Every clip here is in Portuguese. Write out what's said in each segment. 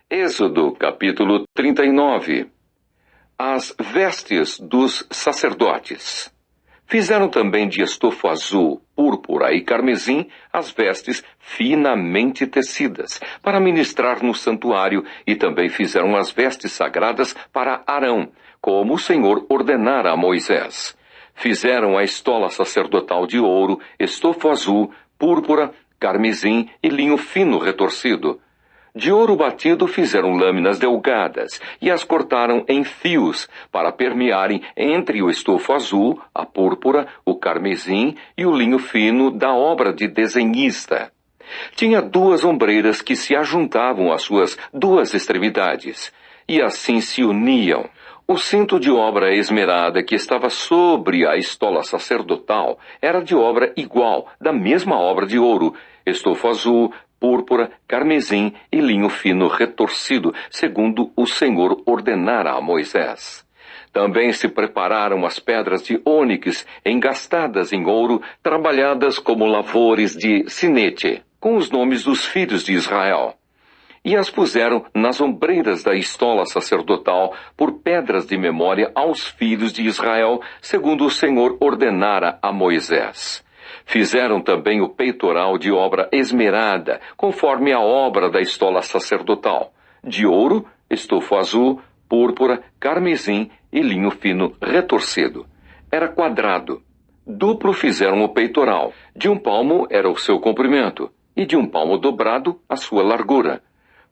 Êxodo, capítulo 39. As vestes dos sacerdotes. Fizeram também de estofo azul, púrpura e carmesim as vestes finamente tecidas, para ministrar no santuário, e também fizeram as vestes sagradas para Arão, como o Senhor ordenara a Moisés. Fizeram a estola sacerdotal de ouro, estofo azul, púrpura, carmesim e linho fino retorcido. De ouro batido fizeram lâminas delgadas e as cortaram em fios para permearem entre o estofo azul, a púrpura, o carmesim e o linho fino da obra de desenhista. Tinha 2 ombreiras que se ajuntavam às suas 2 extremidades, e assim se uniam. O cinto de obra esmerada que estava sobre a estola sacerdotal era de obra igual, da mesma obra de ouro, estofo azul, púrpura, carmesim e linho fino retorcido, segundo o Senhor ordenara a Moisés. Também se prepararam as pedras de ônix engastadas em ouro, trabalhadas como lavores de sinete, com os nomes dos filhos de Israel. E as puseram nas ombreiras da estola sacerdotal por pedras de memória aos filhos de Israel, segundo o Senhor ordenara a Moisés. Fizeram também o peitoral de obra esmerada, conforme a obra da estola sacerdotal, de ouro, estofo azul, púrpura, carmesim e linho fino retorcido. Era quadrado. Duplo fizeram o peitoral. De 1 palmo era o seu comprimento, e de 1 palmo dobrado a sua largura.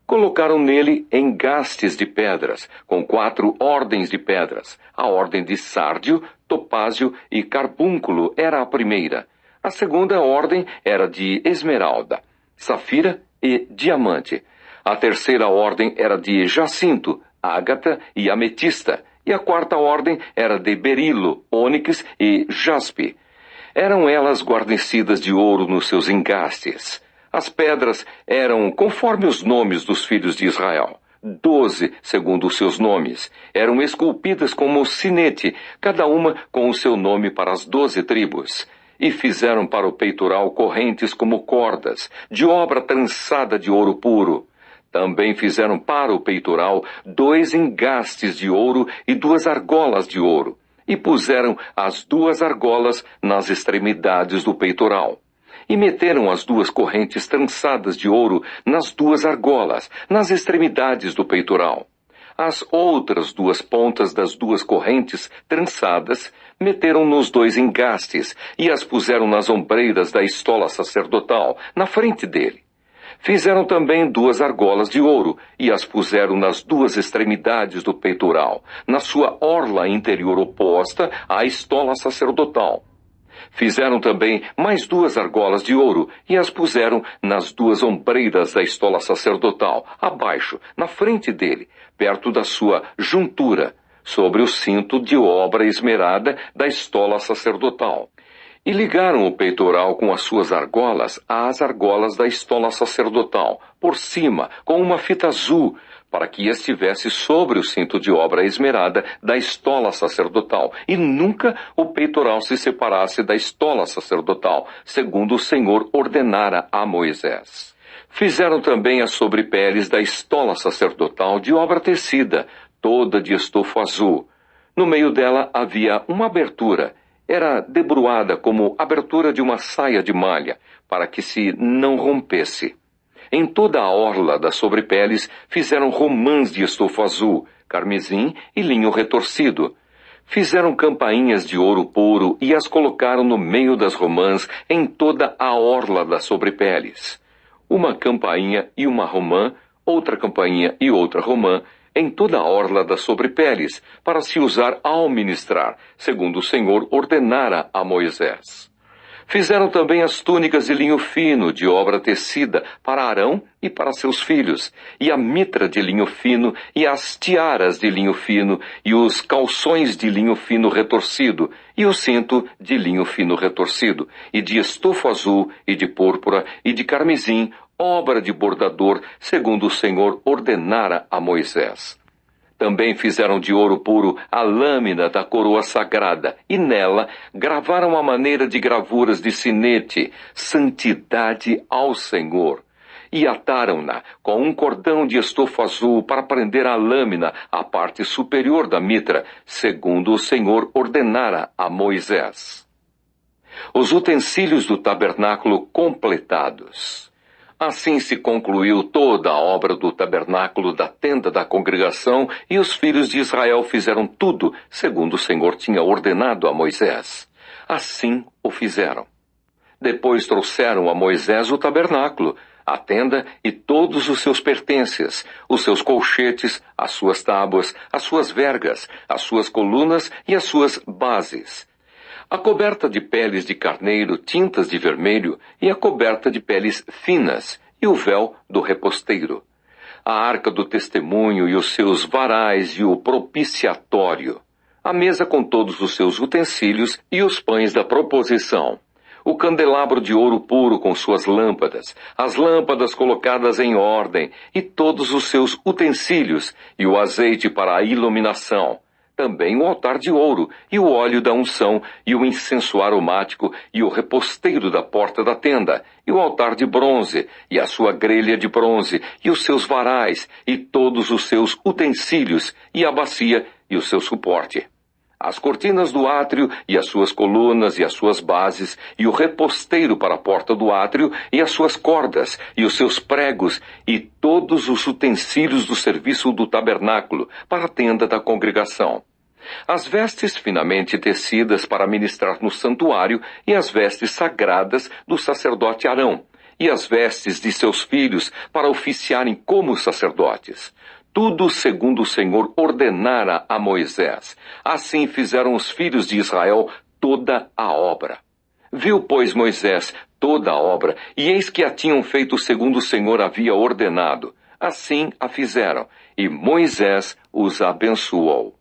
Colocaram nele engastes de pedras, com 4 ordens de pedras. A ordem de sárdio, topázio e carbúnculo era a primeira. A segunda ordem era de esmeralda, safira e diamante. A terceira ordem era de jacinto, ágata e ametista. E a quarta ordem era de berilo, ônix e jaspe. Eram elas guarnecidas de ouro nos seus engastes. As pedras eram conforme os nomes dos filhos de Israel. 12, segundo os seus nomes. Eram esculpidas como sinete, cada uma com o seu nome para as 12 tribos. E fizeram para o peitoral correntes como cordas, de obra trançada de ouro puro. Também fizeram para o peitoral 2 engastes de ouro e 2 argolas de ouro. E puseram as 2 argolas nas extremidades do peitoral. E meteram as 2 correntes trançadas de ouro nas 2 argolas, nas extremidades do peitoral. As outras 2 pontas das 2 correntes trançadas meteram nos 2 engastes e as puseram nas ombreiras da estola sacerdotal, na frente dele. Fizeram também 2 argolas de ouro e as puseram nas 2 extremidades do peitoral, na sua orla interior oposta à estola sacerdotal. Fizeram também mais 2 argolas de ouro e as puseram nas 2 ombreiras da estola sacerdotal, abaixo, na frente dele, perto da sua juntura, sobre o cinto de obra esmerada da estola sacerdotal. E ligaram o peitoral com as suas argolas às argolas da estola sacerdotal, por cima, com uma fita azul, para que estivesse sobre o cinto de obra esmerada da estola sacerdotal, e nunca o peitoral se separasse da estola sacerdotal, segundo o Senhor ordenara a Moisés. Fizeram também as sobrepeles da estola sacerdotal de obra tecida, toda de estofo azul. No meio dela havia uma abertura. Era debruada como abertura de uma saia de malha, para que se não rompesse. Em toda a orla das sobrepeles fizeram romãs de estofo azul, carmesim e linho retorcido. Fizeram campainhas de ouro puro e as colocaram no meio das romãs em toda a orla das sobrepeles. Uma campainha e uma romã, outra campainha e outra romã, em toda a orla das sobrepeles, para se usar ao ministrar, segundo o Senhor ordenara a Moisés. Fizeram também as túnicas de linho fino, de obra tecida, para Arão e para seus filhos, e a mitra de linho fino, e as tiaras de linho fino, e os calções de linho fino retorcido, e o cinto de linho fino retorcido, e de estofo azul, e de púrpura, e de carmesim, obra de bordador, segundo o Senhor ordenara a Moisés. Também fizeram de ouro puro a lâmina da coroa sagrada, e nela gravaram a maneira de gravuras de sinete, santidade ao Senhor. e ataram-na com um cordão de estofa azul para prender a lâmina à parte superior da mitra, segundo o Senhor ordenara a Moisés. Os utensílios do tabernáculo completados. Assim se concluiu toda a obra do tabernáculo da tenda da congregação, e os filhos de Israel fizeram tudo segundo o Senhor tinha ordenado a Moisés. Assim o fizeram. Depois trouxeram a Moisés o tabernáculo, a tenda e todos os seus pertences, os seus colchetes, as suas tábuas, as suas vergas, as suas colunas e as suas bases. A coberta de peles de carneiro tintas de vermelho e a coberta de peles finas e o véu do reposteiro. A arca do testemunho e os seus varais e o propiciatório. A mesa com todos os seus utensílios e os pães da proposição. O candelabro de ouro puro com suas lâmpadas, as lâmpadas colocadas em ordem e todos os seus utensílios e o azeite para a iluminação. Também o altar de ouro, e o óleo da unção, e o incenso aromático, e o reposteiro da porta da tenda, e o altar de bronze, e a sua grelha de bronze, e os seus varais, e todos os seus utensílios, e a bacia, e o seu suporte. As cortinas do átrio, e as suas colunas, e as suas bases, e o reposteiro para a porta do átrio, e as suas cordas, e os seus pregos, e todos os utensílios do serviço do tabernáculo, para a tenda da congregação. As vestes finamente tecidas para ministrar no santuário, e as vestes sagradas do sacerdote Arão, e as vestes de seus filhos para oficiarem como sacerdotes. Tudo segundo o Senhor ordenara a Moisés. Assim fizeram os filhos de Israel toda a obra. Viu, pois, Moisés toda a obra, e eis que a tinham feito segundo o Senhor havia ordenado. Assim a fizeram, e Moisés os abençoou.